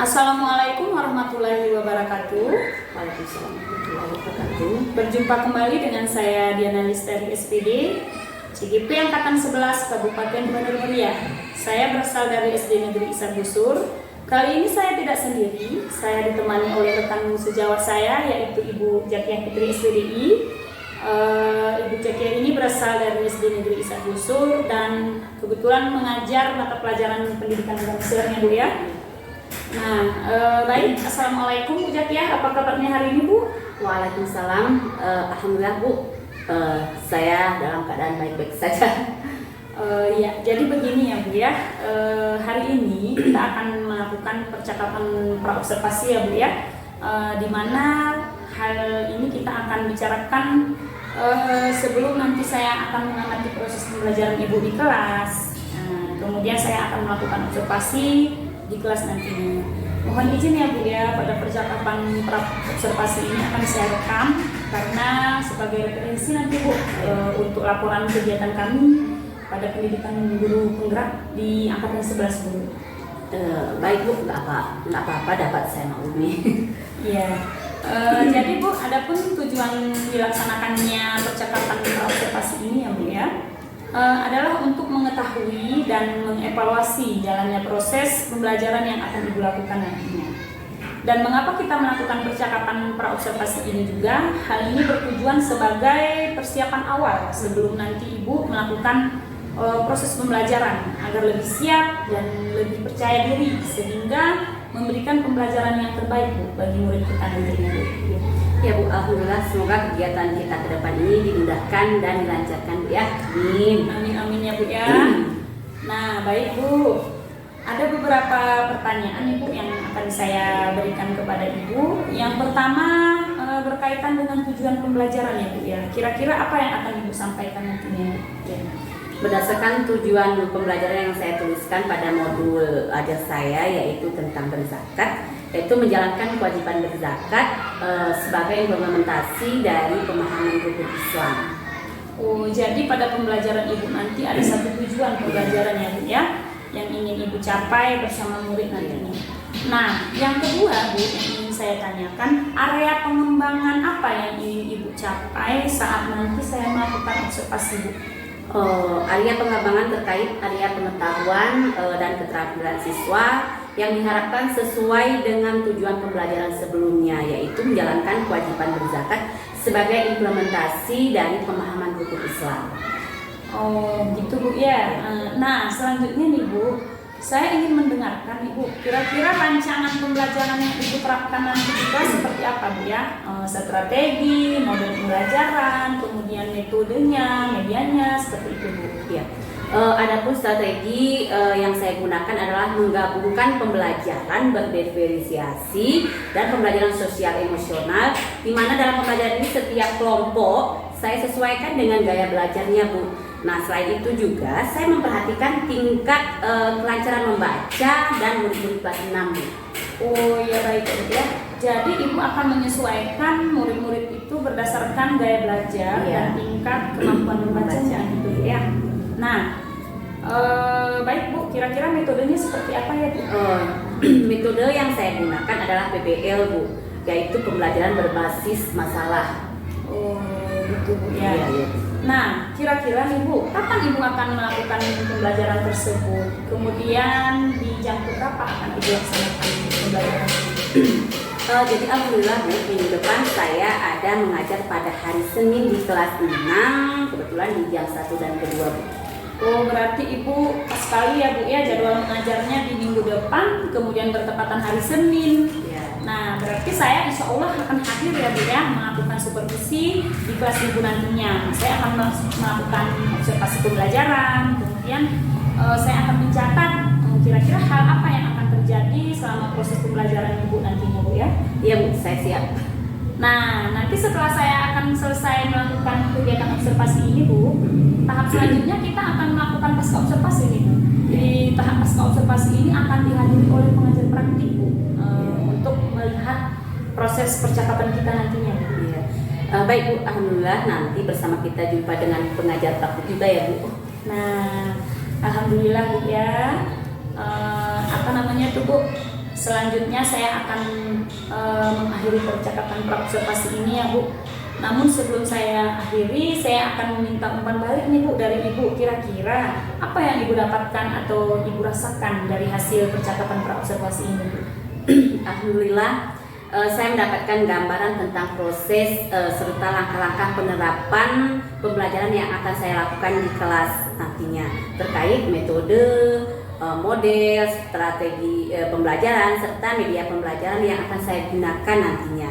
Assalamualaikum warahmatullahi wabarakatuh. Waalaikumsalam warahmatullahi wabarakatuh. Berjumpa kembali dengan saya Diana Listari SPD CGP Angkatan 11 Kabupaten Bandar Muria. Saya berasal dari SD Negeri Isar Busur. Kali ini saya tidak sendiri, saya ditemani oleh rekan sejawat saya yaitu Ibu Jakiah Fitri SPDI. Ibu Jakiah ini berasal dari SD Negeri Isar Busur dan kebetulan mengajar mata pelajaran pendidikan Islamnya, Bu ya. Nah, baik. Assalamualaikum Bu Jakiah, apa kabarnya hari ini Bu? Waalaikumsalam. Alhamdulillah Bu, saya dalam keadaan baik-baik saja. Ya, jadi begini ya Bu ya. Hari ini kita akan melakukan percakapan praobservasi ya Bu ya. Di mana hal ini kita akan bicarakan sebelum nanti saya akan mengamati proses pembelajaran Ibu di kelas. Kemudian saya akan melakukan observasi di kelas nantinya. Mohon izin ya Bu ya, pada percakapan observasi ini akan saya rekam karena sebagai referensi nanti Bu untuk laporan kegiatan kami pada pendidikan guru penggerak di angkatan 11 Bu. Baik Bu, nggak apa-apa, dapat saya maklumi. Iya. Jadi Bu, adapun tujuan dilaksanakannya percakapan observasi ini ya Bu ya, adalah untuk mengetahui dan mengevaluasi jalannya proses pembelajaran yang akan Ibu lakukan nantinya. Dan mengapa kita melakukan percakapan praobservasi ini juga? Hal ini bertujuan sebagai persiapan awal sebelum nanti Ibu melakukan proses pembelajaran agar lebih siap dan lebih percaya diri sehingga memberikan pembelajaran yang terbaik Bu bagi murid kita nantinya Bu. Ya Bu, alhamdulillah semoga kegiatan kita ke depan ini dimudahkan dan dilancarkan Bu ya. Amin. Amin amin ya Bu ya. Nah, baik Bu. Ada beberapa pertanyaan Ibu yang akan saya berikan kepada Ibu. Yang pertama berkaitan dengan tujuan pembelajaran ya Bu ya. Kira-kira apa yang akan Ibu sampaikan nantinya? Ya. Berdasarkan tujuan pembelajaran yang saya tuliskan pada modul ajar saya yaitu tentang berzakat, yaitu menjalankan kewajiban berzakat sebagai implementasi dari pemahaman rukun Islam. Oh, jadi pada pembelajaran Ibu nanti ada satu tujuan pembelajaran ya Bu ya, yang ingin Ibu capai bersama murid nantinya. Nah, yang kedua Bu, yang ingin saya tanyakan, area pengembangan apa yang ingin Ibu capai saat nanti saya melakukan observasi Bu? Area pengembangan terkait area pengetahuan dan keterampilan siswa yang diharapkan sesuai dengan tujuan pembelajaran sebelumnya, yaitu menjalankan kewajiban berzakat sebagai implementasi dari pemahaman rukun Islam. Oh gitu Bu ya. Nah selanjutnya nih Bu, saya ingin mendengarkan Ibu, kira-kira rancangan pembelajaran yang Ibu terapkan nanti juga seperti apa Bu ya? Strategi, model pembelajaran, kemudian metodenya, medianya, seperti itu Bu. Ya. Adapun strategi yang saya gunakan adalah menggabungkan pembelajaran berdiferensiasi dan pembelajaran sosial emosional, di mana dalam pembelajaran ini setiap kelompok saya sesuaikan dengan gaya belajarnya Bu. Nah, selain itu juga saya memperhatikan tingkat kelancaran membaca dan murid-murid kelas 6 Bu. Oh ya baik ya. Jadi Ibu akan menyesuaikan murid-murid itu berdasarkan gaya belajar dan tingkat kemampuan membacanya gitu ya. Nah, baik Bu, kira-kira metodenya seperti apa ya Bu? Metode yang saya gunakan adalah PBL Bu, yaitu pembelajaran berbasis masalah. Oh gitu Bu ya. Iya. Nah, kira-kira nih Bu, kapan Ibu akan melakukan pembelajaran tersebut? Kemudian di jam berapa akan Ibu laksanakan pembelajaran tersebut? Jadi alhamdulillah Bu, minggu depan saya ada mengajar pada hari Senin di kelas 6, kebetulan di jam 1 dan kedua Bu. Oh, berarti Ibu pas sekali ya Bu ya jadwal mengajarnya di minggu depan, kemudian bertepatan hari Senin. Ya. Nah, berarti saya insya Allah akan hadir ya Bu ya, melakukan supervisi di kelas Ibu nantinya. Saya akan melakukan observasi pembelajaran, kemudian saya akan mencatat kira-kira hal apa yang akan terjadi selama proses pembelajaran Ibu nantinya Bu ya. Iya Bu, saya siap. Nah, nanti setelah saya akan selesai melakukan kegiatan observasi ini Bu, tahap selanjutnya kita akan melakukan pasca observasi ini Bu. Di tahap pasca observasi ini akan dihadiri oleh pengajar praktik Bu, untuk melihat proses percakapan kita nantinya Bu. Iya. Baik Bu, alhamdulillah nanti bersama kita jumpa dengan pengajar praktik juga ya Bu. Nah, alhamdulillah Bu ya. Apa namanya tuh Bu? selanjutnya saya akan mengakhiri percakapan praobservasi ini ya Bu. Namun sebelum saya akhiri, saya akan meminta umpan balik nih Bu dari Ibu. Kira-kira apa yang Ibu dapatkan atau Ibu rasakan dari hasil percakapan praobservasi ini Bu? Alhamdulillah, saya mendapatkan gambaran tentang proses serta langkah-langkah penerapan pembelajaran yang akan saya lakukan di kelas nantinya terkait metode, model, strategi pembelajaran serta media pembelajaran yang akan saya gunakan nantinya.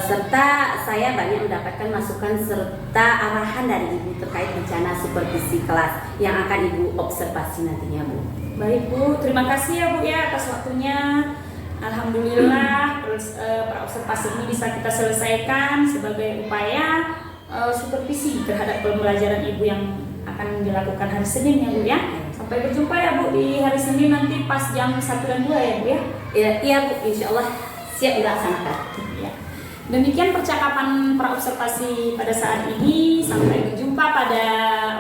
Serta saya banyak mendapatkan masukan serta arahan dari Ibu terkait rencana supervisi kelas yang akan Ibu observasi nantinya Bu. Baik Bu, terima kasih ya Bu ya atas waktunya. Alhamdulillah praobservasi ini bisa kita selesaikan sebagai upaya supervisi terhadap pembelajaran Ibu yang akan dilakukan hari Senin ya Bu ya. Sampai berjumpa ya Bu di hari Senin nanti pas jam 1 dan 2 ya Bu ya. Iya Bu, insya Allah siap dilaksanakan. Ya. Demikian percakapan praobservasi pada saat ini. Sampai berjumpa pada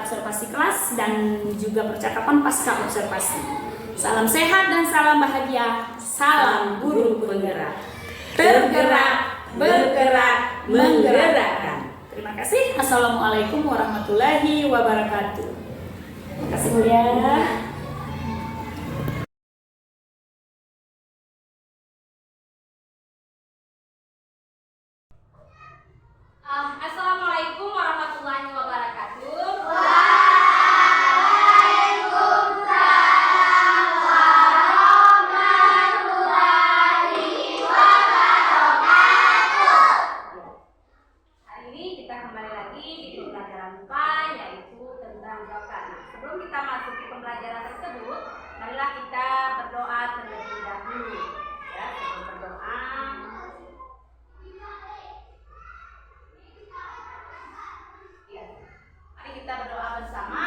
observasi kelas dan juga percakapan pasca observasi. Salam sehat dan salam bahagia. Salam guru penggerak. Tergerak, bergerak, menggerakkan. Terima kasih. Assalamualaikum warahmatullahi wabarakatuh. Terima kasih Bu ya. Assalamualaikum warahmatullahi wabarakatuh. Hari ini kita kembali lagi di pembelajaran MIPA, yaitu tentang zakat. Nah, sebelum kita masuk ke pembelajaran tersebut, marilah kita berdoa terlebih dahulu. Ya, sebelum berdoa. Ya. Mari kita berdoa bersama.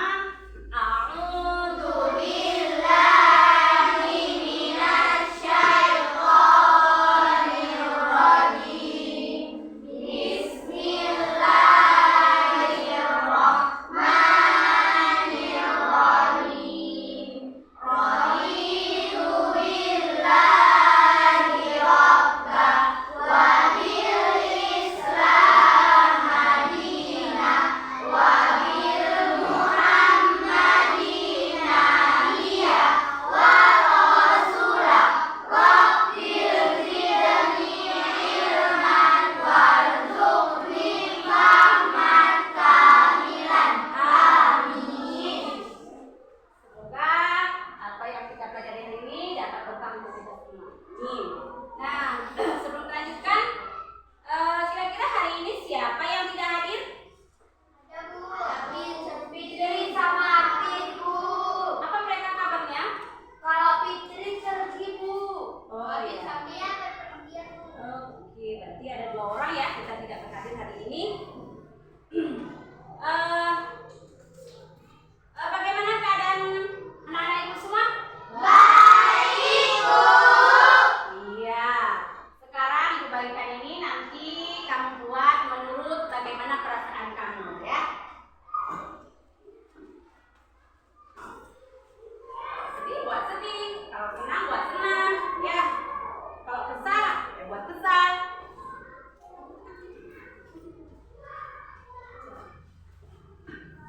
A'udzu billahi minasyaitonir rajim. Bismillahirrahmanirrahim. Raditu billahi rabba wa bil Islam madinah wa bil Muhammadin nabiyya wa rasulah waqfir zidni ilman warzuqni fahman kamilan. Amin. Semoga apa yang kita pelajari hari ini dapat berkah untuk kita semua. Amin. Nah, sebelum melanjutkan, kira-kira hari ini siapa yang tidak hadir? Ada Bu, Fitri sama Aktif Bu. Apa mereka kabarnya? Kalau Fitri pergi Bu. Oh iya. Samia berpergian Bu. Oke, berarti ada 2 orang ya kita tidak berhadir hari ini. Bagaimana keadaan anak-anak Ibu semua? Baik Bu. Iya. Sekarang Ibu bagikan ini nanti kamu buat menurut bagaimana perasaan kamu ya. Sedih buat sedih, kalau senang buat senang, ya. Kalau kesal, ya buat kesal.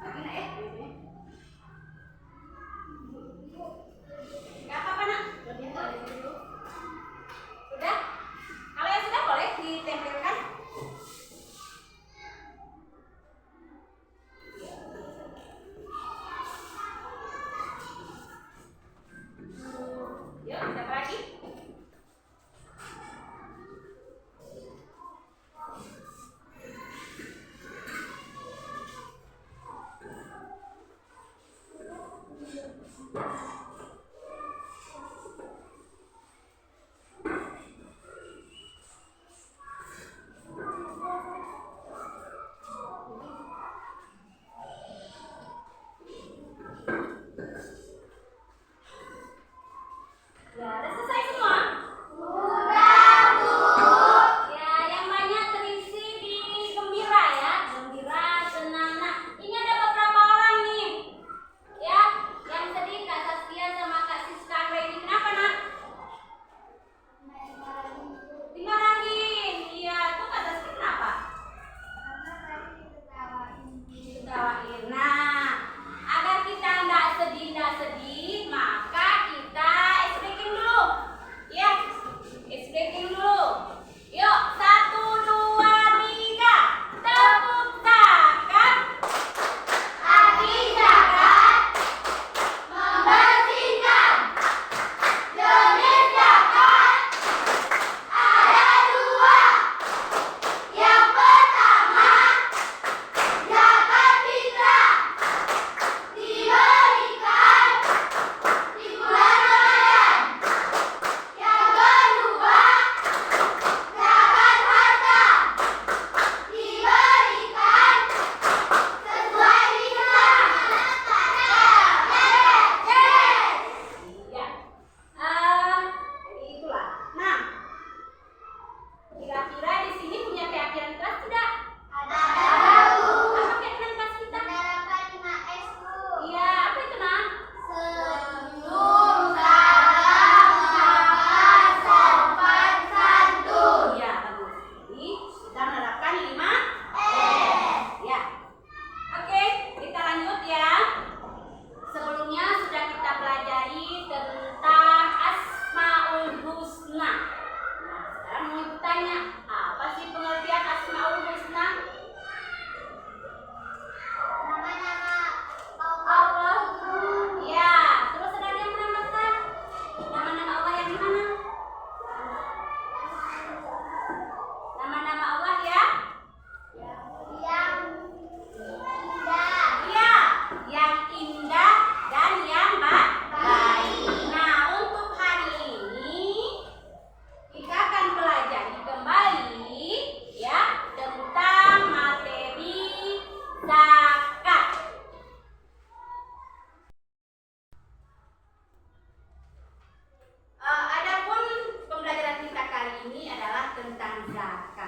Lagi nak ya, di sini. Gak apa-apa nak. Sudah? Kalau yang sudah boleh ditempelkan.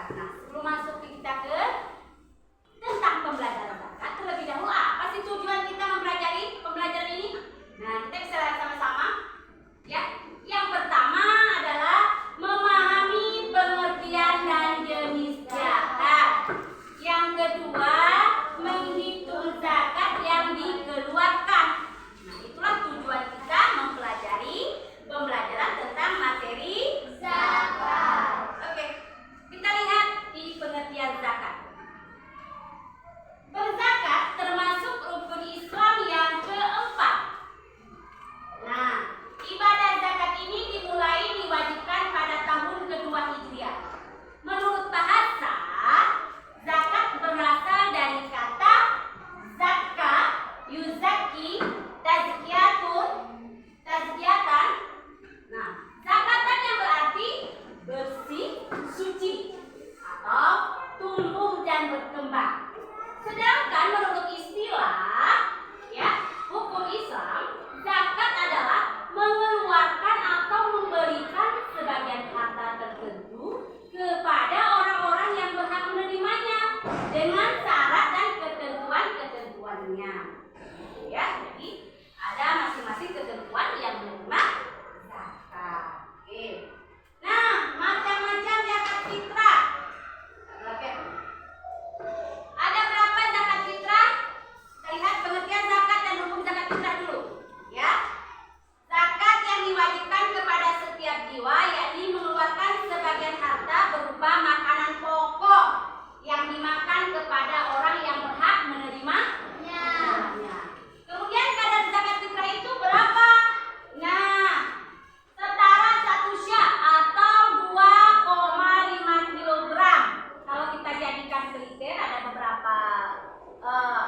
Nah, sebelum masuk kita ke tentang pembelajaran zakat, terlebih dahulu apa sih tujuan kita mempelajari pembelajaran ini? Nah, kita bisa lihat sama-sama. Ya, yang pertama adalah memahami pengertian dan jenis zakat. Yang kedua, menghitung zakat yang dikeluarkan. Nah, itulah tujuan kita mempelajari pembelajaran tentang materi zakat. Oke, kita lihat di pengertian zakat. Berzakat termasuk rukun Islam yang keempat. Nah, ibadah zakat ini dimulai diwajibkan pada tahun kedua Hijriah. Menurut bahasa, zakat berasal dari kata zakka, yuzaki, tazkiyatan. Nah, zakatan yang berarti bersih, suci, atau tumbuh dan berkembang. Sedangkan menurut istilah hukum Islam, zakat adalah mengeluarkan atau memberikan sebagian harta tertentu kepada orang-orang yang berhak menerimanya dengan syarat dan ketentuan-ketentuannya. Ya, jadi ada masing-masing ketentuan yang menerima zakat. Oke. Nah, macam-macam zakat fitrah. Oke. Ada berapa zakat fitrah? Kita lihat pengertian zakat dan hukum zakat fitrah dulu. Ya. Zakat yang diwajibkan kepada setiap jiwa yakni mengeluarkan sebagian harta berupa makanan pokok yang dimakan kepada orang yang berhak menerimanya. Kemudian kadar zakat fitrah itu berapa? Nah, setara 1 sya' atau 2,5 kilogram. Kalau kita jadikan ke liter ada beberapa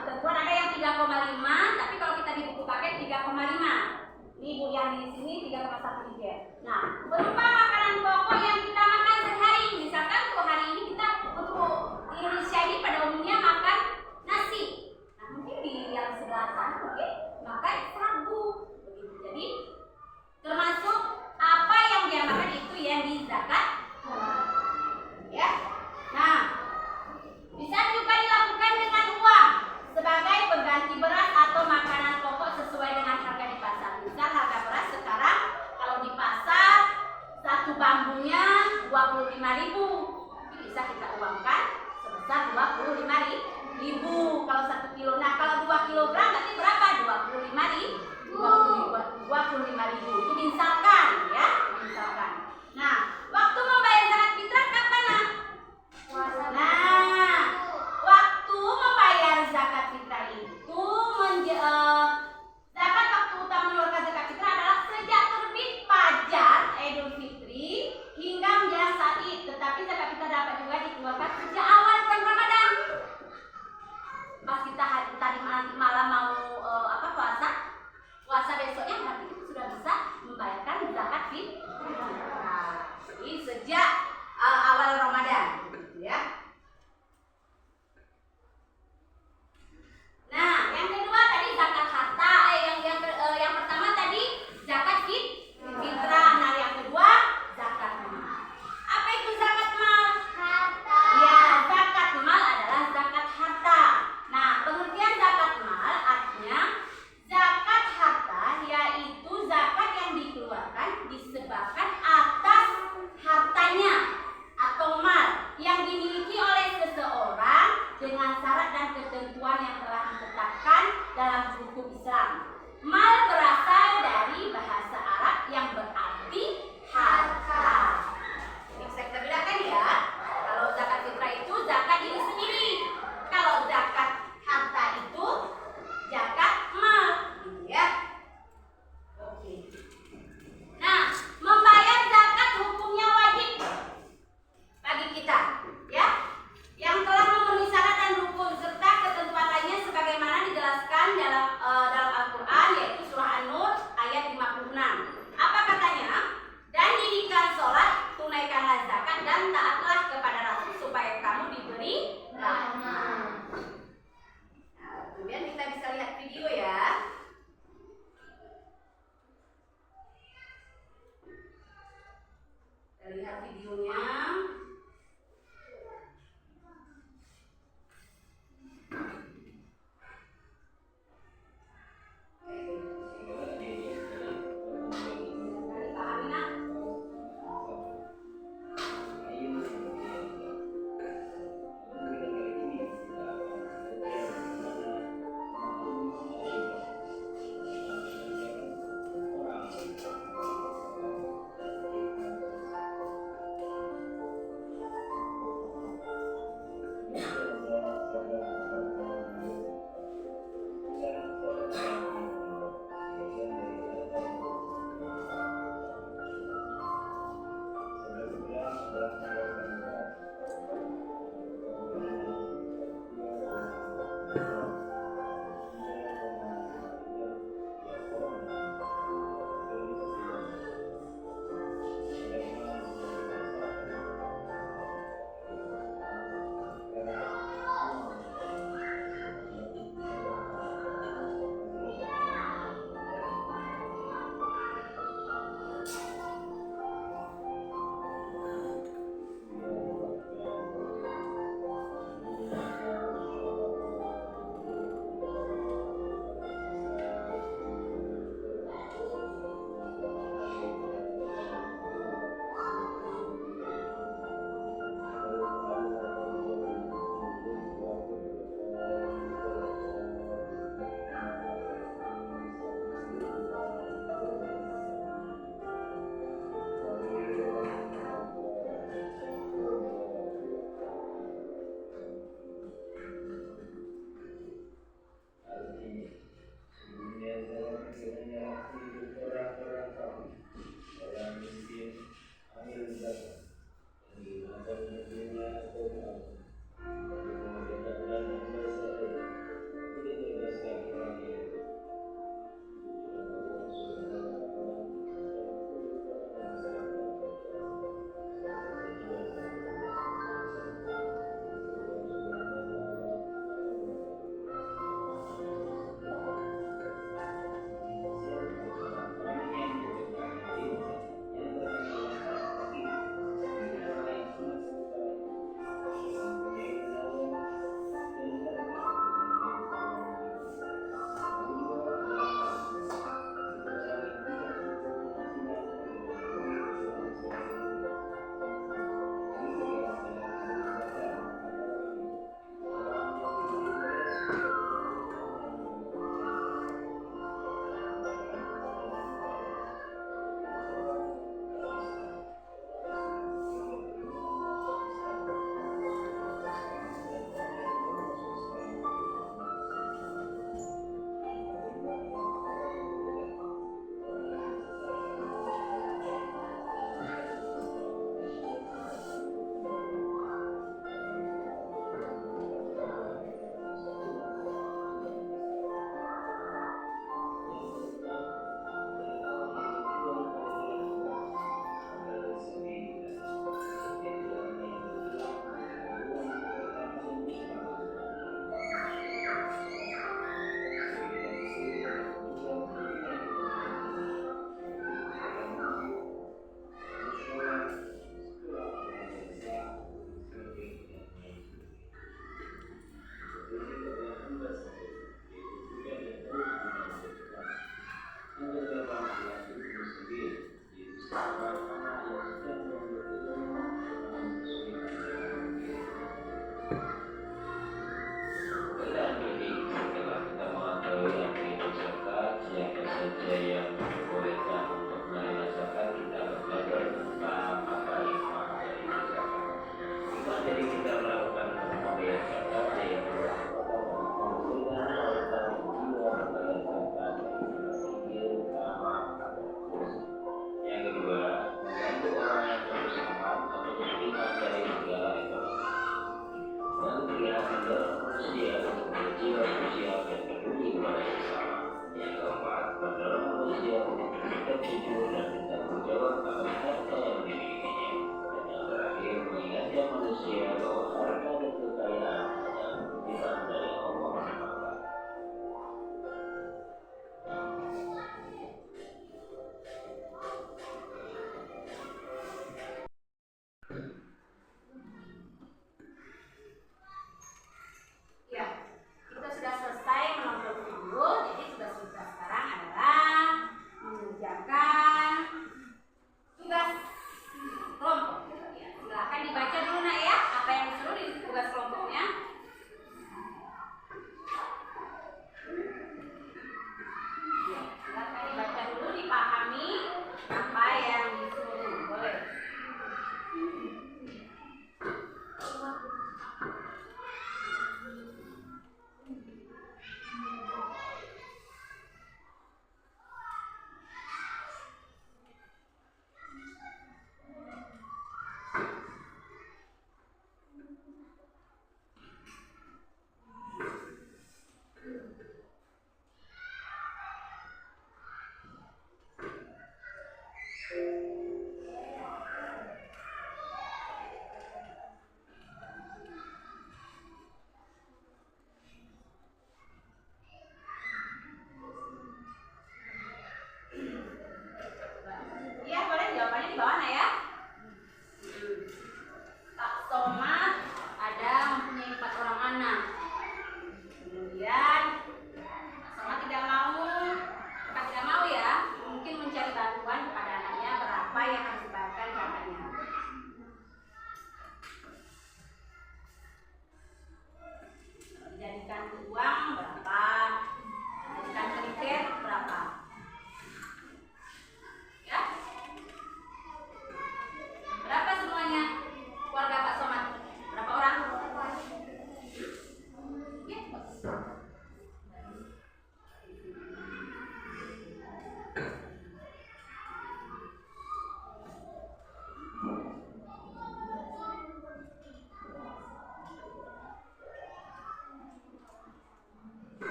ketentuan, ada yang 3,5, tapi kalau kita di buku paket 3,5. Ini Bu yang di sini 3,1 liter. Nah, berupa makanan pokok yang kita makan sehari. Misalkan untuk hari ini kita untuk Indonesia ini pada umumnya makan nasi. Nah, mungkin di yang sebelah sana mungkin makan sagu. Begitu. Jadi termasuk apa yang dia makan itu yang dizakat. Ya. Nah, bisa juga dilakukan dengan uang sebagai pengganti beras atau makanan pokok sesuai dengan harga di pasar. Misal harga beras sekarang kalau di pasar satu bambunya 25.000, tapi bisa kita uangkan sebesar 25.000 kalau 1 kilo. Nah, kalau 2 kilogram berarti berapa? 25.000. Itu misalkan ya, misalkan. Nah, waktu membayar zakat fitrah kapan? Nah, waktu membayar zakat fitrah itu zakat waktu utama mengeluarkan zakat fitrah adalah sejak terbit fajar Idul Fitri hingga menjelang saat Id. Tetapi zakat fitrah dapat juga dikeluarkan sejak awal bulan Ramadan. Pas kita tadi malam mau puasa besoknya berarti kita sudah bisa membayarkan zakat fitrah. Jadi sejak awal Ramadan, ya. Nah, yang kedua tadi zakat harta. Yang pertama tadi zakat fitrah. Nah, yang kedua zakat mal. Apa itu zakat mal? Harta. Ya, zakat mal adalah zakat harta. Nah, pengertian zakat mal artinya zakat harta yaitu zakat yang dikeluarkan disebabkan atas hartanya atau mal yang dimiliki oleh seseorang dengan syarat dan ketentuan yang telah ditetapkan dalam hukum Islam. Mal berasal dari bahasa Arab yang berarti harta. Ini bisa kita bedakan ya. Kalau zakat fitrah itu zakat diri sendiri. Kalau zakat harta itu zakat mal, ya. Oke. Nah, membayar zakat hukumnya wajib bagi kita, ya, yang telah memenuhi syarat dan rukun serta ketentuan lainnya sebagaimana dijelaskan dalam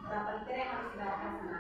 Berapa liter yang harus dibakar sama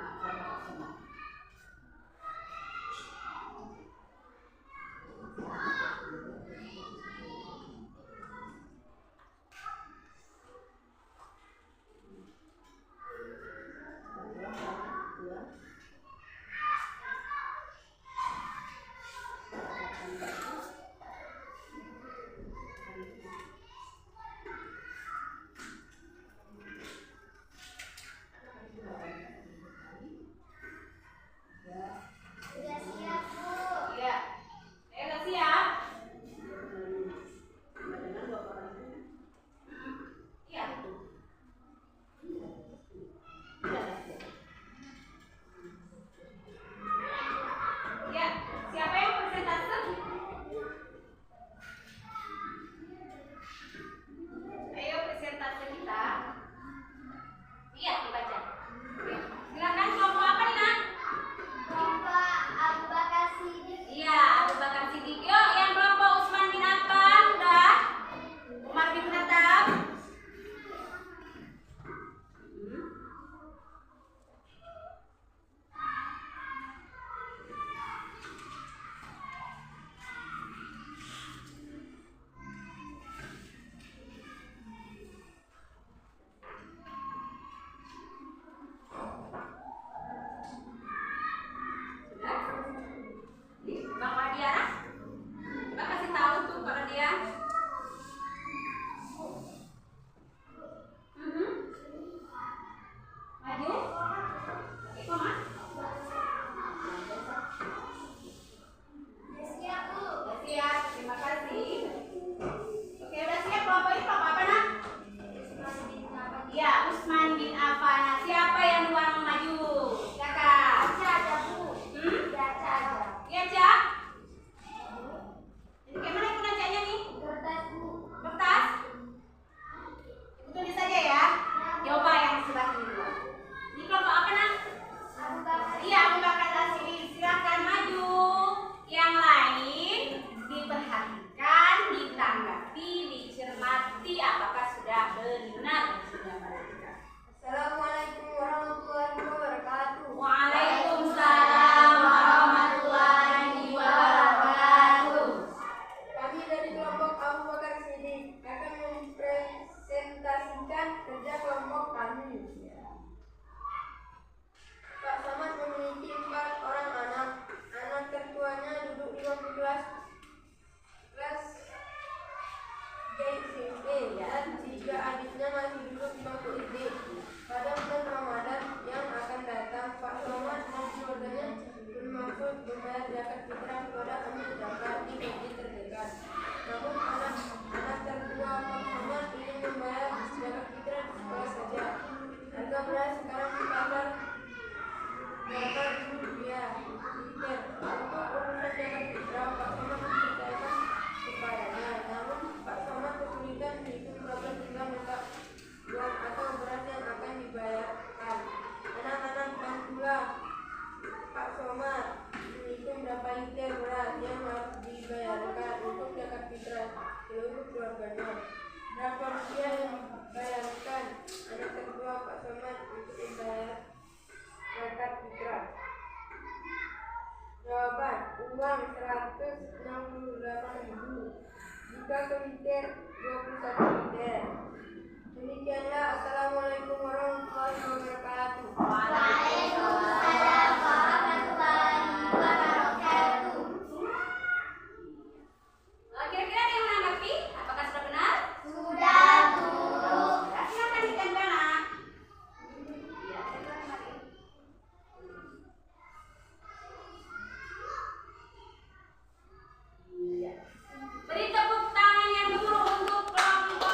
Beri tepuk tangan yang dulu untuk kelompok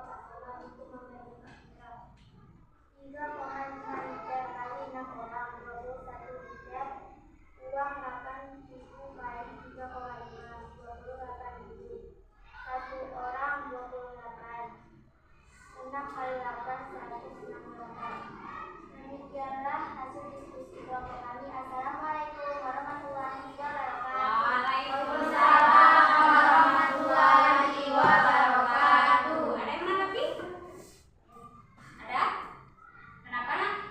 pasangan untuk memberi nafkah. 3,5 liter kali 6 orang, 21 liter. Uang 8.000 kali 3,5, 28.000. 1 orang 28. 6 kali 8, 168. Demikianlah hasil diskusi kelompok kami. Assalamualaikum warahmatullahi wabarakatuh. Waalaikumsalam warahmatullahi wabarakatuh. Ada yang menanggapi? Ada? Kenapa nak?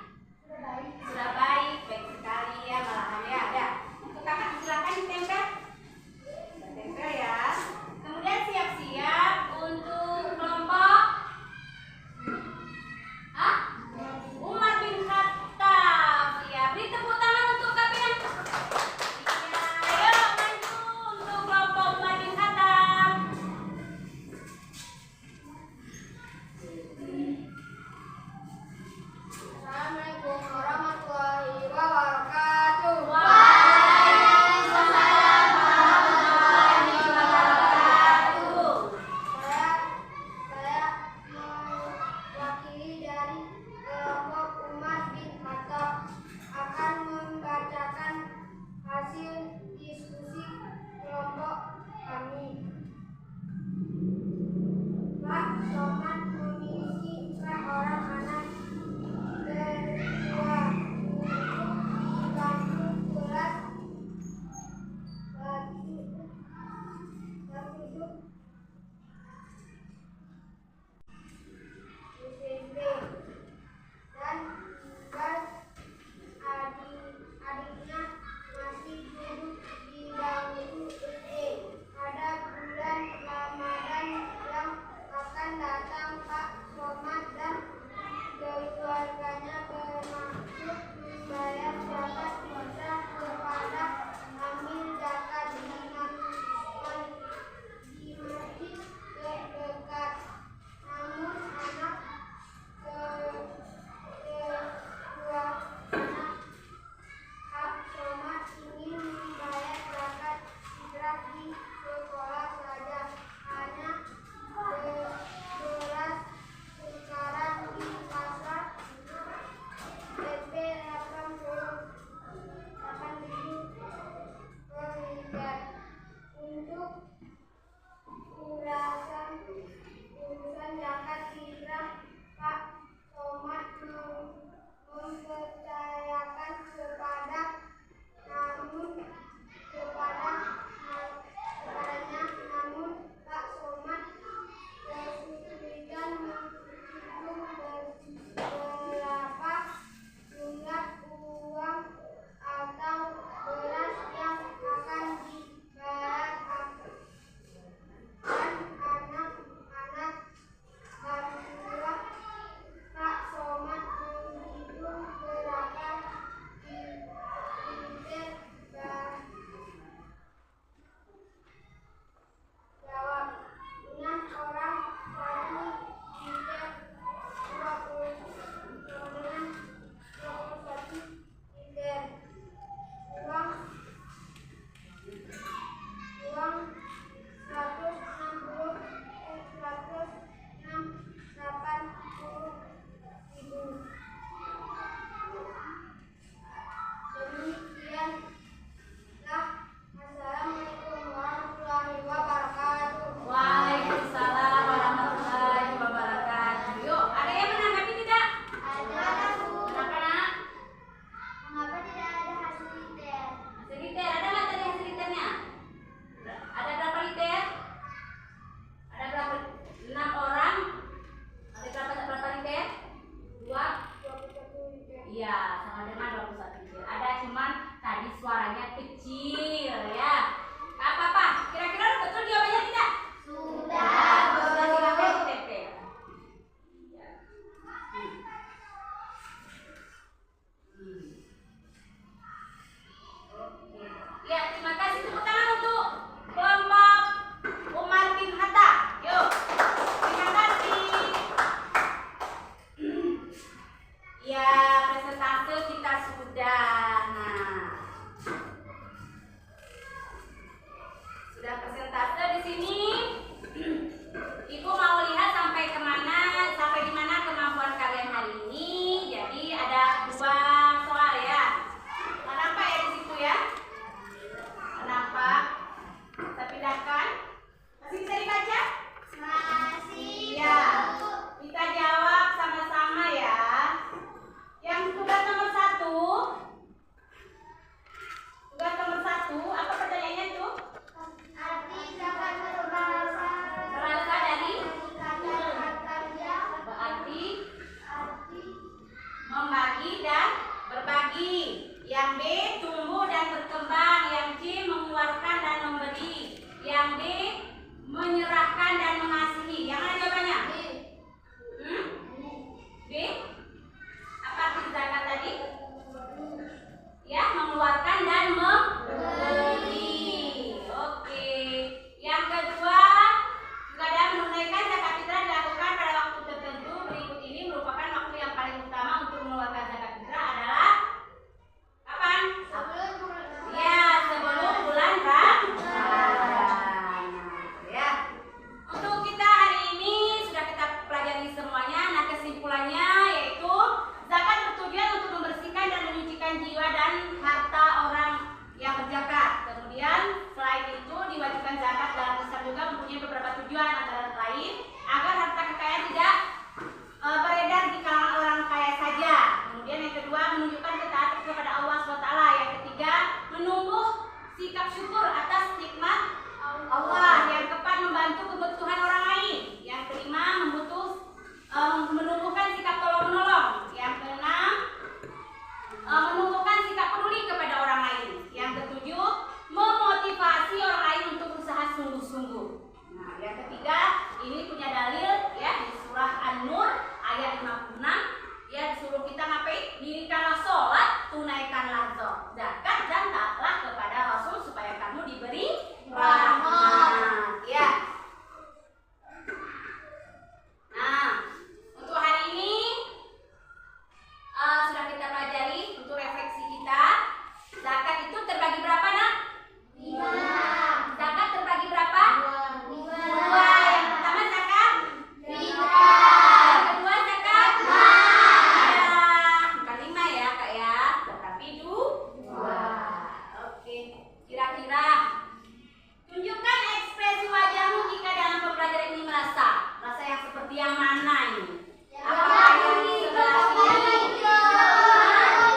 yang mana ini? Apakah yang di sebelah kiri?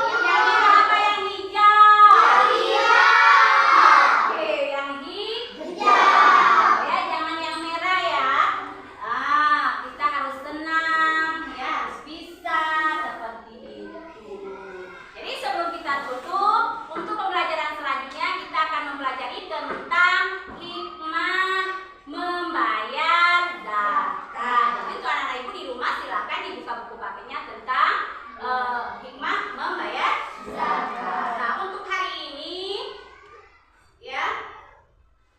Yang merah apa yang hijau? Oke, yang hijau. Ya, jangan yang merah ya. Kita harus tenang, ya, harus bisa seperti itu. Jadi sebelum kita tutup, untuk pembelajaran selanjutnya kita akan mempelajari tentang hikmah membayar zakat. Jadi untuk anak-anak ibu di rumah silakan dibuka buku pakainya tentang hikmah membayar zakat. Nah, untuk hari ini ya,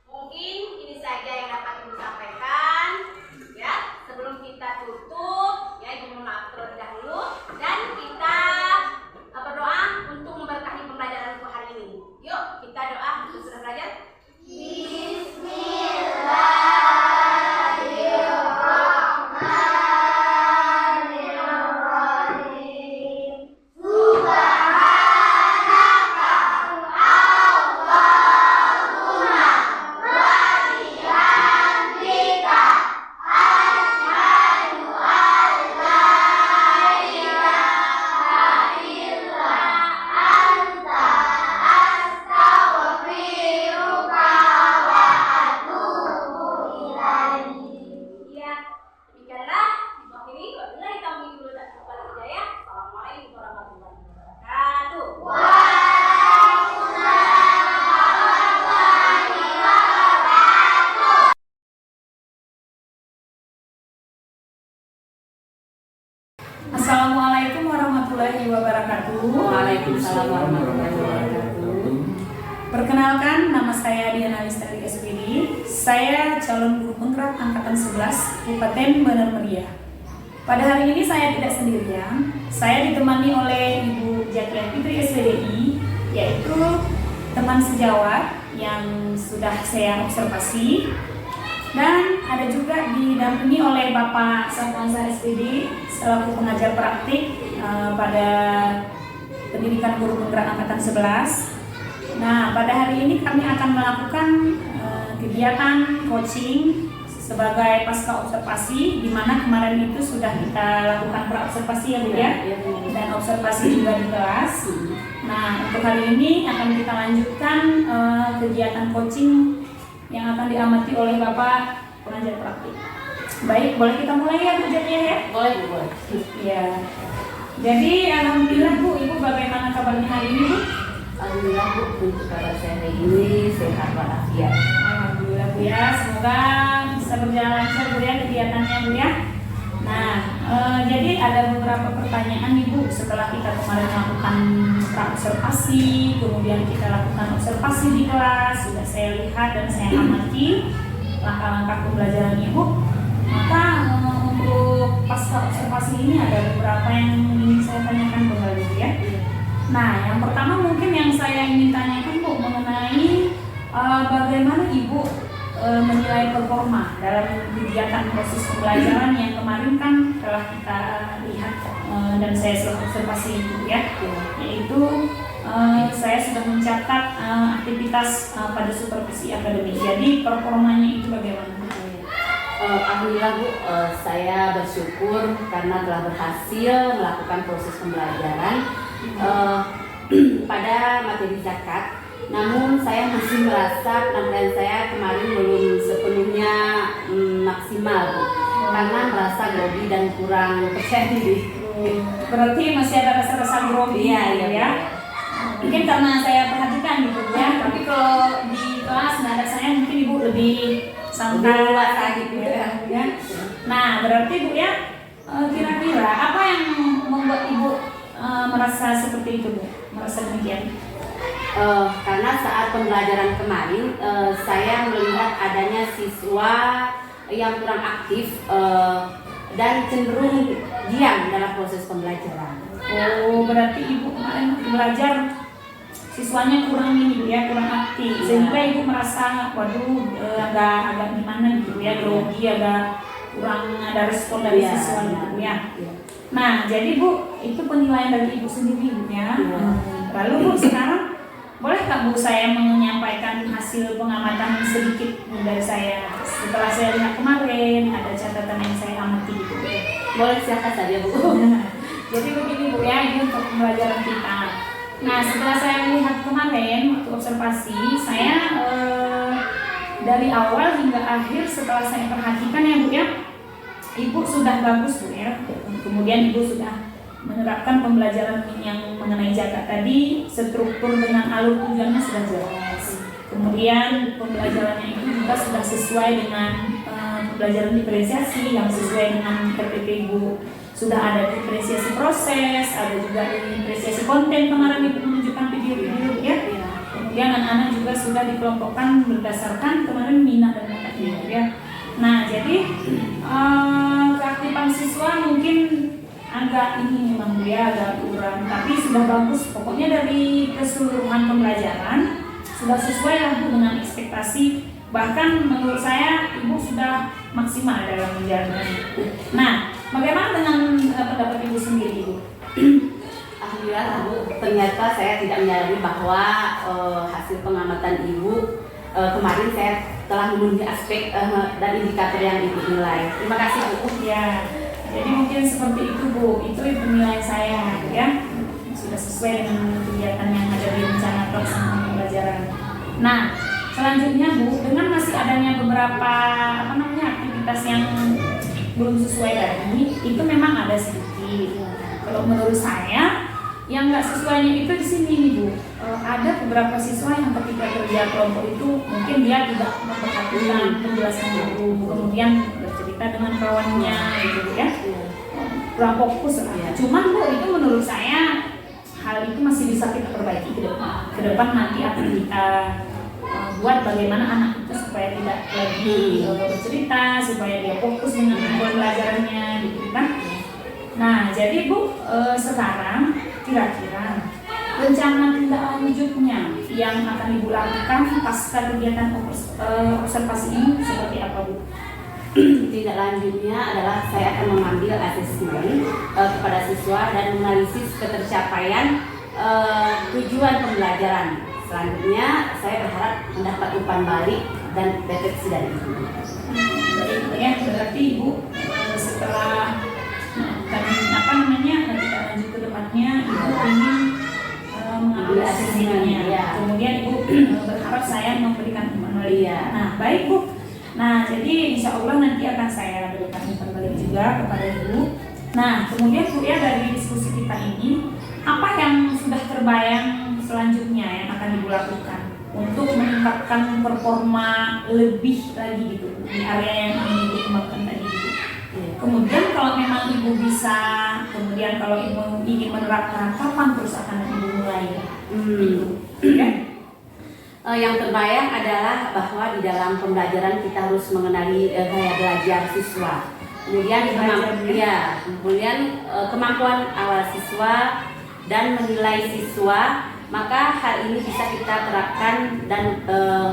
mungkin ini saja yang dapat ibu sampaikan ya. Sebelum kita tutup ya, ibu mohon maaf terlebih dahulu dan kita berdoa untuk memberkahi pembelajaran untuk hari ini. Yuk kita doa untuk sudah belajar. Ya, demikianlah ibu akhiri. Wabillahi taufiq wal hidayah. Assalamualaikum warahmatullahi wabarakatuh. Assalamualaikum warahmatullahi wabarakatuh. Waalaikumsalam warahmatullahi wabarakatuh. Perkenalkan, nama saya Diana Lestari SPD. Saya calon guru penggerak angkatan 11 Kabupaten Bener Meriah. Pada hari ini saya tidak sendirian. Saya ditemani oleh Ibu Jatlian Fitri SPDI, yaitu teman sejawat yang sudah saya observasi. Dan ada juga didampingi oleh Bapak Satwansa SPD selaku pengajar praktik pada pendidikan guru penggerak angkatan 11. Nah, pada hari ini kami akan melakukan kegiatan coaching sebagai pasca observasi, di mana kemarin itu sudah kita lakukan praobservasi ya Bu ya, dan observasi juga di kelas. Nah, untuk hari ini akan kita lanjutkan kegiatan coaching yang akan diamati oleh Bapak pengajar praktik. Baik, boleh kita mulai ya Bu Jatia ya? Boleh, boleh. Ya. Jadi alhamdulillah Bu, Ibu bagaimana kabarnya hari ini Bu? Alhamdulillah Bu, untuk kabar saya hari ini sehat walafiat. Alhamdulillah Bu ya, semoga bisa berjalan lancar Bu ya kegiatannya Bu ya. Nah, jadi ada beberapa pertanyaan nih Bu setelah kita kemarin melakukan observasi, kemudian kita lakukan observasi di kelas, sudah saya lihat dan saya amati langkah-langkah pembelajaran Ibu. Maka untuk pasca observasi ini ada beberapa yang ingin saya tanyakan kembali Bu ya. Nah, yang pertama mungkin yang saya ingin tanyakan Bu mengenai bagaimana Ibu menilai performa dalam kegiatan proses pembelajaran yang kemarin kan telah kita lihat dan saya sudah observasi itu ya, yaitu saya sudah mencatat aktivitas pada supervisi akademik. Jadi performanya itu bagaimana? Alhamdulillah Bu, saya bersyukur karena telah berhasil melakukan proses pembelajaran pada materi zakat. Namun saya masih merasa penampilan saya kemarin belum sepenuhnya maksimal Bu, karena merasa grogi dan kurang percaya diri. Berarti masih ada rasa-rasa grogi ya? Mungkin karena saya perhatikan gitu ya, tapi kalau di kelas nada saya mungkin Ibu lebih santai gitu ya. Nah, berarti Bu ya, kira-kira apa yang membuat Ibu merasa seperti itu Bu? Merasa demikian? Karena saat pembelajaran kemarin saya melihat adanya siswa yang kurang aktif dan cenderung diam dalam proses pembelajaran. Oh, berarti Ibu kemarin belajar siswanya kurang ini Bu ya, kurang aktif, sehingga Ibu merasa waduh agak gimana gitu ya, grogi, agak kurang ada respon dari siswa Bu ya. Nah, jadi Bu, itu penilaian dari Ibu sendiri Bu ya. Lalu Bu, sekarang boleh Kak Bu saya menyampaikan hasil pengamatan sedikit dari saya setelah saya lihat kemarin, ada catatan yang saya amati gitu. Boleh silakan saja Bu. Jadi begini Bu ya, ini untuk pembelajaran kita. Nah, setelah saya melihat kemarin waktu observasi, saya dari awal hingga akhir setelah saya perhatikan ya Bu ya, Ibu sudah bagus Bu ya. Kemudian Ibu sudah menerapkan pembelajaran yang mengenai zakat tadi, struktur dengan alur tujuannya sudah jelas. Kemudian pembelajarannya itu juga sudah sesuai dengan pembelajaran diferensiasi yang sesuai dengan PPP Ibu. Sudah ada diferensiasi proses, ada juga diferensiasi konten kemarin Ibu menunjukkan video-video ya. Kemudian anak-anak juga sudah dikelompokkan berdasarkan kemarin minat dan bakatnya ya. Nah, jadi keaktifan siswa mungkin agak ini memang dia agak kurang, tapi sudah bagus. Pokoknya dari keseluruhan pembelajaran sudah sesuai lah Bu dengan ekspektasi. Bahkan menurut saya Ibu sudah maksimal dalam menjalankan. Nah, bagaimana dengan pendapat Ibu sendiri Bu? Alhamdulillah Bu, ternyata saya tidak menyadari bahwa hasil pengamatan Ibu kemarin saya telah memenuhi aspek dan indikator yang Ibu nilai. Terima kasih Bu. Ya, jadi mungkin seperti itu Bu, itu penilaian saya ya, sudah sesuai dengan kegiatan yang ada di rencana pelaksanaan pembelajaran. Nah, selanjutnya Bu, dengan masih adanya beberapa aktivitas yang belum sesuai tadi, itu memang ada sedikit. Kalau menurut saya, yang nggak sesuainya itu di sini nih Bu. Ada beberapa siswa yang ketika kerja kelompok itu mungkin dia tidak memperhatikan penjelasan guru, kemudian bercerita dengan kawannya gitu ya, kurang fokus lah. Cuman Bu, itu menurut saya hal itu masih bisa kita perbaiki ke depan. Ke depan nanti akan kita buat bagaimana anak itu supaya tidak lagi bercerita, supaya dia fokus dengan pembelajarannya gitu kan. Nah, jadi Bu, sekarang kira-kira rencana tindak lanjutnya yang akan Ibu lakukan pasca kegiatan observasi ini seperti apa Bu? Tindak lanjutnya adalah saya akan mengambil asesmen kepada siswa dan menganalisis ketercapaian tujuan pembelajaran. Selanjutnya saya berharap mendapat umpan balik dan deteksi dari Ibu. Baik ya, berarti Ibu setelah kita lanjut ke depannya, Ibu ingin mengambil asesmennya. Ya. Kemudian Ibu berharap saya memberikan umpan balik. Ya. Nah, baik Bu. Nah, jadi insya Allah nanti akan saya berikan umpan balik juga kepada Ibu. Nah, kemudian Bu ya, dari diskusi kita ini, apa yang sudah terbayang selanjutnya yang akan Ibu lakukan untuk meningkatkan performa lebih lagi gitu di area yang ingin Ibu kembangkan tadi gitu. Kemudian kalau memang Ibu bisa, kemudian kalau Ibu ingin menerapkan, kapan terus akan Ibu mulai? Ya? Yang terbayang adalah bahwa di dalam pembelajaran kita harus mengenali gaya belajar siswa. Kemudian kemampuan awal siswa dan menilai siswa. Maka hal ini bisa kita terapkan dan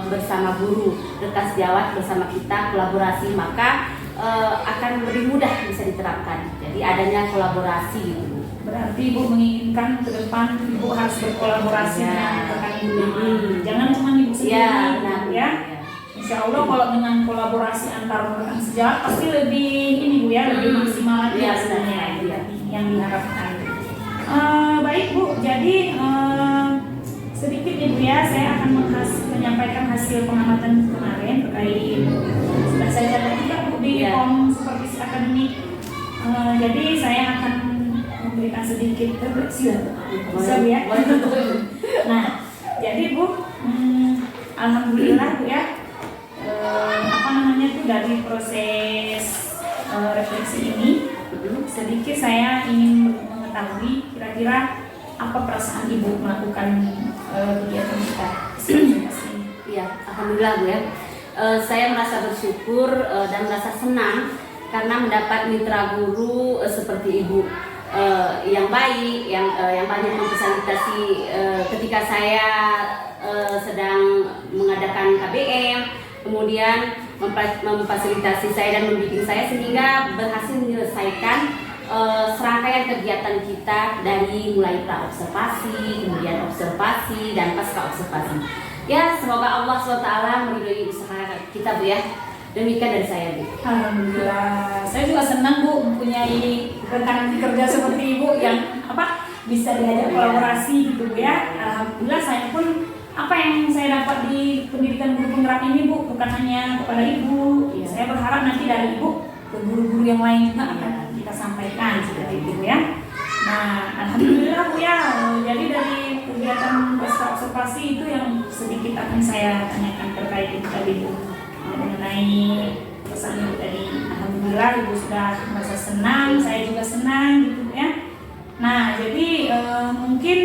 bersama guru, rekan sejawat bersama kita kolaborasi, maka akan lebih mudah bisa diterapkan. Jadi adanya kolaborasi gitu. Berarti Ibu menginginkan ke depan Ibu harus berkolaborasi dengan rekan Ibu. Jangan cuma Ibu sendiri ya. Insya Allah kalau dengan kolaborasi antar rekan sejawat pasti lebih ini Bu ya, lebih maksimal lagi hasilnya yang diharapkan. Baik Bu, jadi sedikit Ibu ya, saya akan menyampaikan hasil pengamatan kemarin terkait sudah saya catat juga Bu di form supervisi akademik. Jadi saya akan memberikan sedikit refleksi lah, bisa Bu ya. Nah, jadi Bu, alhamdulillah Bu ya, dari proses refleksi ini sedikit saya ingin mengetahui kira-kira apa perasaan Ibu melakukan kegiatan kita. Iya, alhamdulillah Bu ya. Saya merasa bersyukur dan merasa senang karena mendapat mitra guru seperti Ibu yang baik, yang banyak memfasilitasi ketika saya sedang mengadakan KBM, kemudian memfasilitasi saya dan membimbing saya sehingga berhasil menyelesaikan serangkaian kegiatan kita dari mulai pra-observasi, kemudian observasi, dan pasca observasi. Ya, semoga Allah SWT meridhoi usaha kita Bu ya. Demikian dari saya, Bu. Alhamdulillah, saya juga senang Bu mempunyai rekan kerja seperti Ibu yang bisa diajak kolaborasi gitu Bu ya. Alhamdulillah saya pun apa yang saya dapat di pendidikan guru penggerak ini Bu bukan hanya kepada Ibu, Iya. saya berharap nanti dari Ibu ke guru-guru yang lain juga akan kita sampaikan seperti itu Bu ya. Nah, alhamdulillah Bu ya. Jadi dari kegiatan pasca observasi itu yang sedikit akan saya tanyakan terkait itu tadi Bu. Mengenai pesan Ibu tadi. Alhamdulillah Ibu sudah merasa senang, saya juga senang gitu ya. Nah, jadi mungkin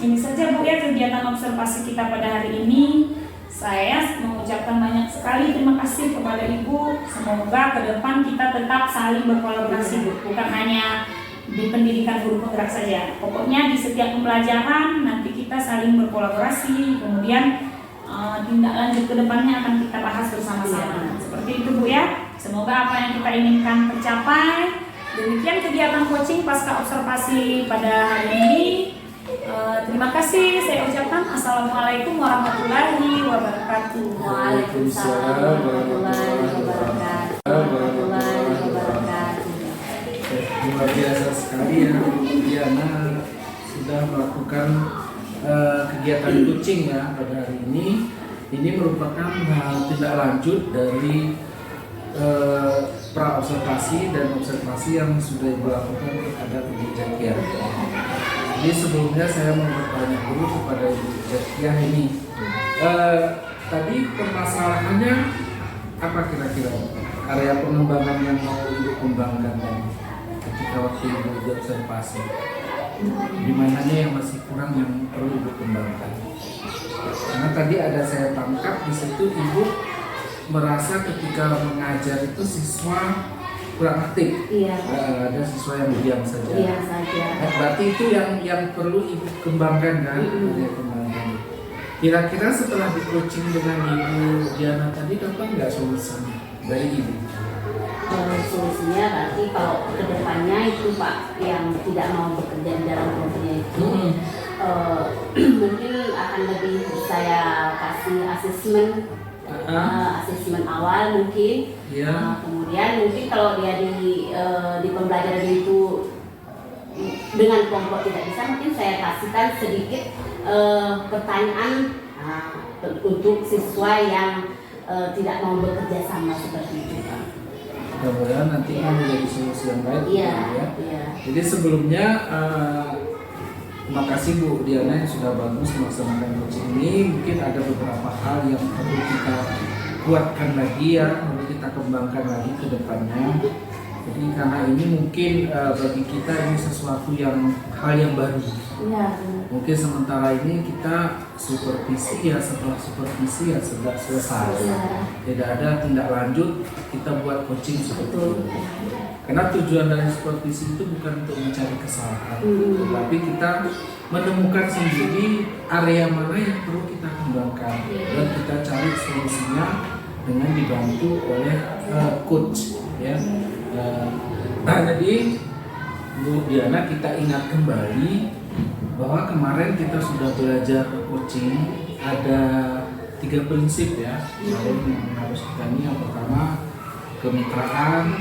ini saja Bu ya kegiatan observasi kita pada hari ini. Saya mengucapkan banyak sekali terima kasih kepada Ibu. Semoga ke depan kita tetap saling berkolaborasi Bu, bukan hanya di pendidikan guru penggerak saja. Pokoknya di setiap pembelajaran nanti kita saling berkolaborasi, kemudian tindak lanjut ke depannya akan kita bahas bersama-sama. Seperti itu Bu ya. Semoga apa yang kita inginkan tercapai. Demikian kegiatan coaching pasca observasi pada hari ini. Terima kasih saya ucapkan. Assalamualaikum warahmatullahi wabarakatuh. Waalaikumsalam warahmatullahi wabarakatuh. Luar biasa sekali ya, Diana sudah melakukan kegiatan coaching ya pada hari ini. Ini merupakan tindak lanjut dari pra observasi dan observasi yang sudah Ibu lakukan terhadap Ibu Zakiah. Jadi sebelumnya saya mau bertanya dulu kepada Ibu Zakiah ini, tadi permasalahannya apa kira-kira area pengembangan yang mau Ibu kembangkan tadi ketika waktu Ibu observasi? Di mananya yang masih kurang yang perlu Ibu kembangkan? Karena tadi ada saya tangkap di situ Ibu merasa ketika mengajar itu siswa kurang aktif. Iya. Ada siswa yang diam saja. Diam saja. Berarti itu yang perlu Ibu kembangkan kan? Ya, kembangkan. Kira-kira setelah di coaching dengan Ibu Diana tadi dapat nggak solusinya dari Ibu? Solusinya berarti kalau kedepannya itu Pak yang tidak mau bekerja di dalam kelompoknya itu mungkin akan lebih saya kasih asesmen awal mungkin. Ya. Kemudian mungkin kalau dia di pembelajaran itu dengan kelompok tidak bisa, mungkin saya kasihkan sedikit pertanyaan untuk siswa yang tidak mau bekerja sama seperti itu Pak. Mudah-mudahan nanti akan menjadi solusi yang baik. Iya. Ya. Iya. Jadi sebelumnya terima kasih Bu Diana yang sudah bagus melaksanakan coaching ini. Mungkin ada beberapa hal yang perlu kita kuatkan lagi ya, perlu kita kembangkan lagi ke depannya. Jadi karena ini mungkin bagi kita ini sesuatu hal yang baru. Iya. Mungkin sementara ini kita supervisi ya, setelah supervisi ya sudah selesai. Iya. Tidak ada tindak lanjut, kita buat coaching seperti Betul. itu. Karena tujuan dari supervisi itu bukan untuk mencari kesalahan, tetapi kita menemukan sendiri area mana yang perlu kita kembangkan dan kita cari solusinya dengan dibantu oleh coach ya. Jadi Bu Diana, kita ingat kembali bahwa kemarin kita sudah belajar coaching, ada 3 prinsip ya yang harus kita ini. Yang pertama kemitraan,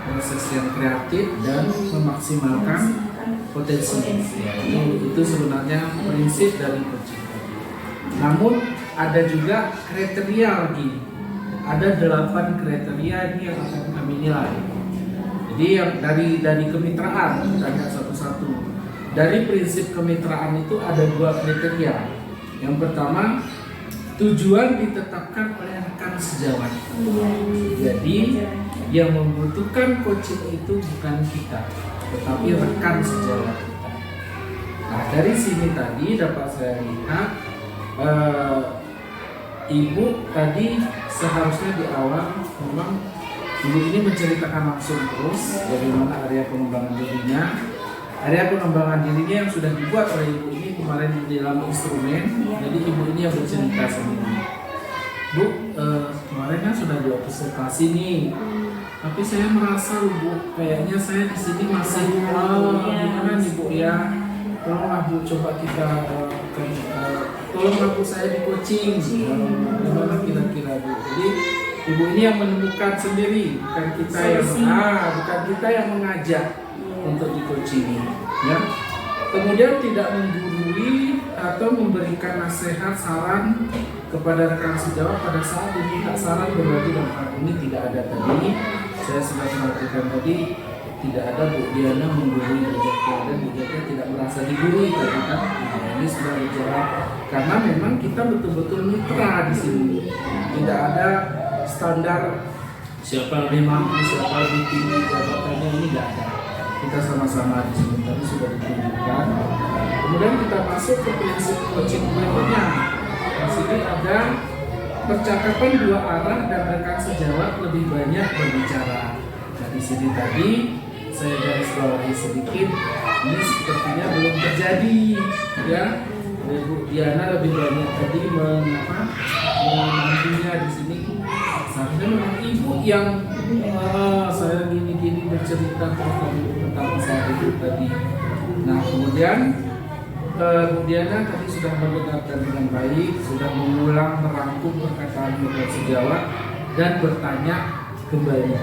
proses yang kreatif, dan memaksimalkan potensi. Ya, itu sebenarnya prinsip dari coaching. Namun ada juga kriteria lagi. Ada 8 kriteria ini yang akan kami nilai. Jadi yang dari kemitraan kita lihat satu-satu. Dari prinsip kemitraan itu ada 2 kriteria. Yang pertama, tujuan ditetapkan oleh rekan sejawat. Jadi yang membutuhkan coaching itu bukan kita, tetapi rekan sejawat kita. Nah, dari sini tadi dapat saya lihat Ibu tadi seharusnya di awal memang Ibu ini menceritakan langsung terus bagaimana area pengembangan dirinya. Area pengembangan dirinya yang sudah dibuat oleh Ibu ini kemarin di dalam instrumen. Jadi Ibu ini yang bercerita sendiri. Bu, kemarin kan sudah diobservasi nih. Tapi saya merasa Bu, kayaknya saya di sini masih gimana nih Bu ya? Tolonglah Bu, coba kita tolonglah Bu saya di coaching. Gimana kira-kira Bu? Jadi Ibu ini yang menemukan sendiri, bukan kita bukan kita yang mengajak untuk di coaching, ya. Kemudian tidak menggurui atau memberikan nasihat saran kepada rekan sejawat pada saat diminta saran berbagi dalam hal ini tidak ada tadi. Saya sudah perhatikan tadi tidak ada Bu Diana menggurui Bu Zakia dan Bu Zakia tidak merasa digurui tadi kan. Nah, ini sudah berjalan karena memang kita betul-betul mitra di sini. Tidak ada standar siapa lebih mampu, siapa lebih tinggi jabatannya, ini tidak ada. Kita sama-sama di sini tadi sudah ditunjukkan. Kemudian kita masuk ke prinsip coaching berikutnya. Di sini ada percakapan dua arah dan rekan sejawat lebih banyak berbicara. Nah di sini tadi saya garis bawahi sedikit. Ini sepertinya belum terjadi, ya. Bu Diana lebih banyak tadi menantinya di sini. Seharusnya memang ibu yang saya gini-gini bercerita tentang masalah itu tadi. Nah kemudian Bu Diana tadi sudah mendengarkan dengan baik, sudah mengulang merangkum perkataan rekan sejawat dan bertanya kembali.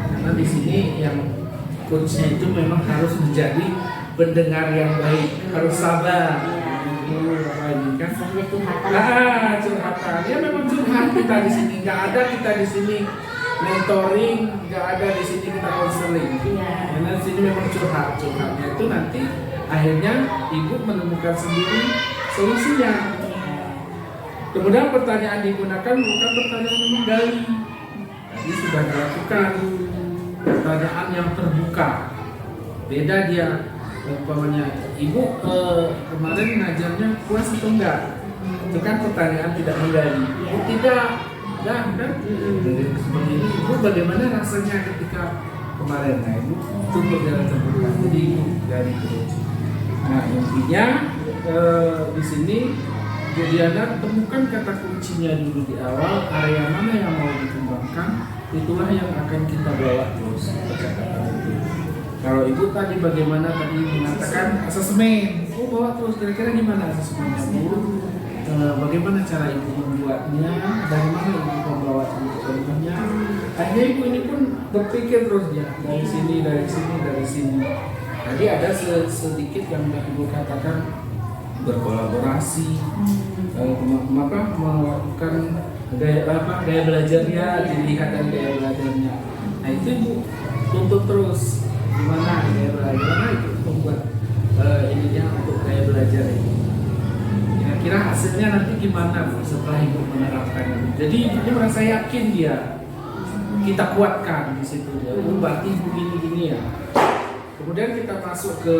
Karena di sini yang coachnya itu memang harus menjadi pendengar yang baik, harus sabar. Kan? Curhatan. Ya memang curhat kita di sini. Nggak ada kita di sini mentoring, nggak ada di sini kita konseling. Karena di sini memang curhatnya itu nanti akhirnya ibu menemukan sendiri solusinya. Kemudian pertanyaan digunakan bukan pertanyaan yang menggali. Tadi sudah dilakukan pertanyaan yang terbuka. Beda dia. Umpamanya ibu kemarin ngajarnya puas atau enggak? Itu kan pertanyaan tidak menggali. Oh tidak, kan? Jadi seperti ini, ibu bagaimana rasanya ketika kemarin? Nah ibu itu berjalan terbuka. Jadi ibu dari terus. Nah intinya di sini Bu Diana temukan kata kuncinya dulu di awal, area mana yang mau dikembangkan, itulah yang akan kita bawa terus percakapan itu. Kalau ibu tadi bagaimana tadi mengatakan asesmen, bawa terus kira-kira gimana asesmennya Bu? Bagaimana cara ibu membuatnya, dari mana ibu membawa contohnya? Akhirnya ibu ini pun berpikir terus ya dari sini. Tadi ada sedikit yang ibu katakan berkolaborasi, melakukan gaya belajarnya, dilihat dari gaya belajarnya. Nah itu ibu tuntut terus. Gimana gaya belajar itu membuat ininya untuk gaya belajar ini. Kira-kira hasilnya nanti gimana Bu setelah ibu menerapkan. Jadi ibu merasa yakin dia. Kita kuatkan di situ ya. Berarti ibu gini ya. Kemudian kita masuk ke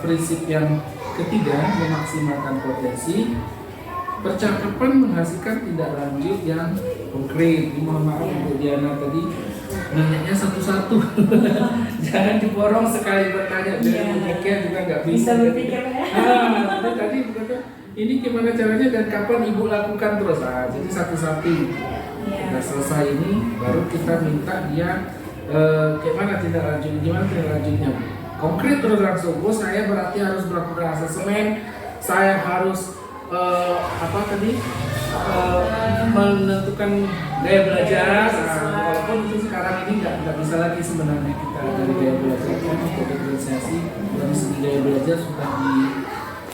prinsip yang ketiga, memaksimalkan potensi. Percakapan menghasilkan tindak lanjut yang konkret. Mohon maaf Bu Diana tadi nanyanya satu-satu. Jangan diborong sekali bertanya. Biar juga nggak bisa berpikir ya. Tadi berkata ini gimana caranya dan kapan ibu lakukan terus. Jadi satu-satu. Kita selesai ini baru kita minta dia gimana tindak lanjutnya. Konkret terus langsung. Saya berarti harus melakukan asesmen. Saya harus menentukan gaya belajar. Walaupun itu sekarang ini nggak bisa lagi sebenarnya kita dari gaya belajar untuk diferensiasi dari segi gaya belajar sudah di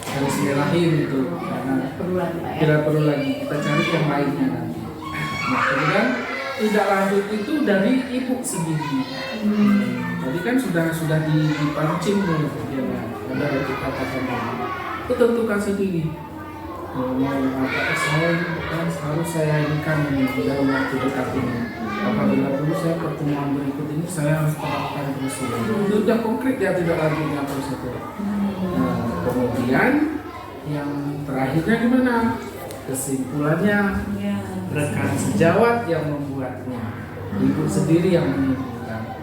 garis merahin itu karena tidak perlu lagi kita cari yang lainnya nanti. Nah kemudian tidak lanjut itu dari ibu sendiri. Tadi kan sudah dipancing dulu ya, ada kita katakan itu tentukan sendiri. Saya harus saya inikan dalam waktu dekat ini. Apabila dulu saya pertemuan berikut ini saya harus terapkan terus. Itu sudah konkret ya tidak lanjutnya terus itu. Nah, kemudian yang terakhirnya gimana? Kesimpulannya rekan sejawat yang membuatnya, ibu sendiri yang menyimpulkan.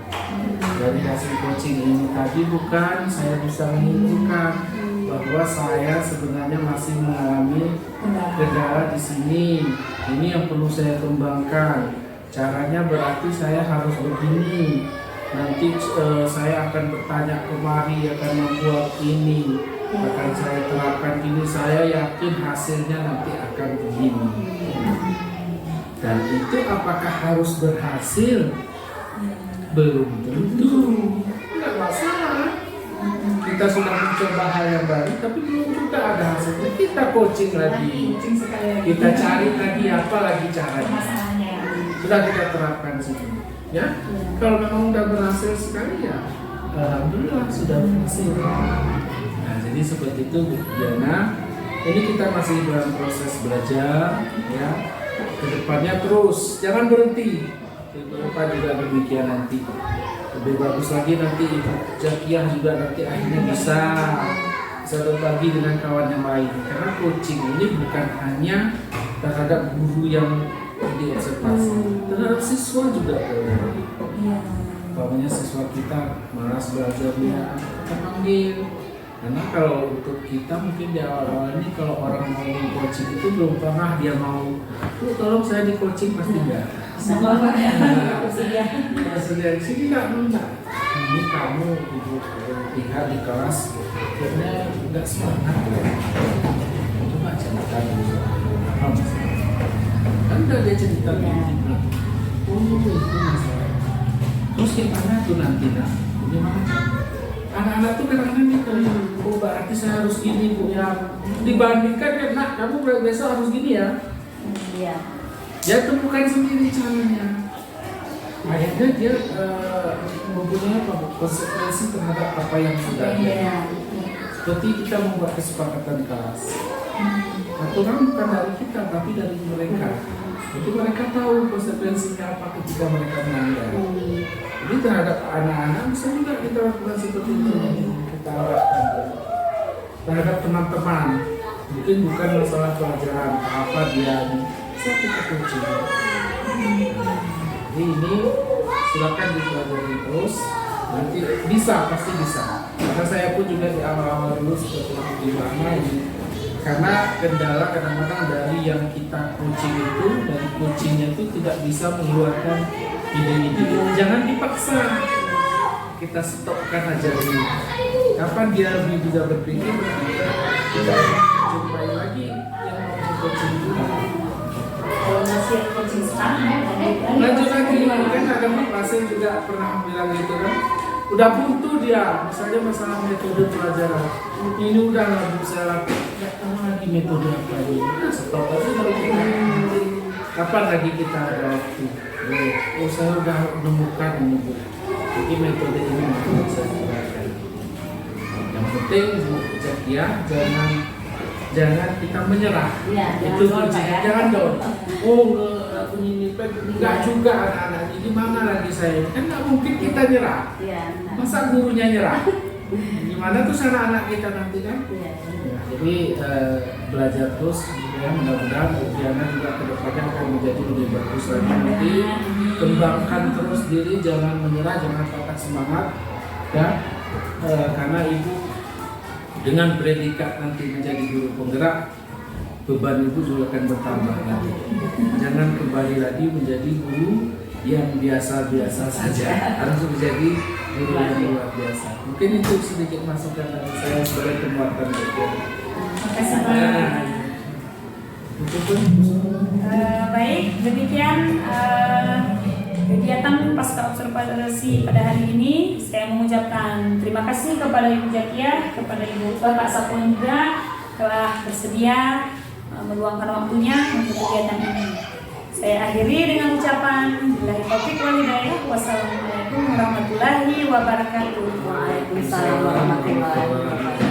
Dari hasil coaching ini tadi bukan saya bisa menyimpulkan bahwa saya sebenarnya masih mengalami kendala di sini. Ini yang perlu saya kembangkan. Caranya berarti saya harus begini. Nanti saya akan bertanya kemari, akan membuat ini, akan saya terapkan ini. Saya yakin hasilnya nanti akan begini. Dan itu apakah harus berhasil? Belum tentu. Nggak masalah. Kita sudah mencoba hal yang baru, tapi belum juga ada hasilnya. Kita coaching lagi, kita cari lagi apa lagi caranya. Sudah kita terapkan sini, ya. Kalau memang udah berhasil sekali ya, alhamdulillah sudah berhasil. Nah, jadi seperti itu Bu Diana. Ini kita masih dalam proses belajar, ya. Kedepannya terus, jangan berhenti. Kedepan juga demikian nanti. Lebih bagus lagi nanti Ibu Zakiah juga nanti akhirnya bisa berbagi dengan kawan yang lain. Karena coaching ini bukan hanya terhadap guru yang diobservasi, terhadap siswa juga boleh. Umpamanya siswa kita malas belajarnya, kita panggil. Karena kalau untuk kita mungkin di awal-awal ini kalau orang mau coaching itu belum pernah dia mau, tolong saya di coaching pasti enggak. Sama Pak ya. Sudah di sini enggak. Ini kamu ibu lihat di kelas, kayaknya enggak semangat ya. Coba cerita dulu. Kan udah dia cerita gitu. Oh itu masalah. Terus gimana tuh nanti nak? Gimana? Anak-anak tuh kadang-kadang gitu, oh berarti saya harus gini Bu ya. Dibandingkan ya nak, kamu besok harus gini ya. Iya. Dia temukan sendiri caranya. Akhirnya dia mempunyai konsekuensi terhadap apa yang sudah ada. Seperti kita membuat kesepakatan kelas. Aturan bukan dari kita, tapi dari mereka. Jadi mereka tahu konsekuensinya apa ketika mereka melanggar. Jadi terhadap anak-anak bisa juga kita lakukan seperti itu. Kita harapkan terhadap teman-teman. Mungkin bukan masalah pelajaran apa dia bisa kita coaching. Jadi ini silakan dipelajari terus. Nanti bisa, pasti bisa. Karena saya pun juga di awal-awal dulu seperti itu di mana ini. Karena kendala kadang-kadang dari yang kita coaching itu, dari coachingnya itu tidak bisa mengeluarkan ide-ide. Jangan dipaksa. Kita stopkan aja dulu. Kapan dia lebih bisa berpikir, kita jumpai lagi yang mau coaching juga. Kalau masih coaching sekarang, Lanjut lagi, kan ada Pak Pasien juga pernah bilang gitu kan. Udah buntu dia, misalnya masalah metode pelajaran. Ini udah nggak bisa lakukan, nggak tahu lagi metode apa ini. Nah, stop aja kalau kita. Kapan lagi kita ada waktu? Oh saya udah menemukan ini Bu. Jadi metode ini untuk saya gunakan. Yang penting Bu Zakiah jangan kita menyerah. Iya, Itu jangan down, Pak, ya. jangan down. Oh aku ini enggak juga anak-anak ini gimana lagi saya? Kan nggak mungkin kita nyerah. Iya. Masa gurunya nyerah? Gimana tuh anak-anak kita nanti kan? Iya. Ya, jadi belajar terus, ya mudah-mudahan Diana juga kedepannya akan menjadi lebih bagus lagi nanti. Kembangkan terus diri, jangan menyerah, jangan patah semangat, ya. Karena ibu dengan predikat nanti menjadi guru penggerak, beban ibu juga akan bertambah nanti. Jangan kembali lagi menjadi guru yang biasa-biasa saja, harus menjadi guru yang luar biasa. Mungkin itu sedikit masukan dari saya sebagai penguatan bagian. Terima kasih Pak. Baik, demikian kegiatan pasca observasi pada hari ini. Saya mengucapkan terima kasih kepada Ibu Zakiah, kepada Ibu Bapak Sapon juga telah bersedia meluangkan waktunya untuk kegiatan ini. Saya akhiri dengan ucapan billahi taufiq wal hidayah. Wassalamualaikum warahmatullahi wabarakatuh. Waalaikumsalam warahmatullahi wabarakatuh.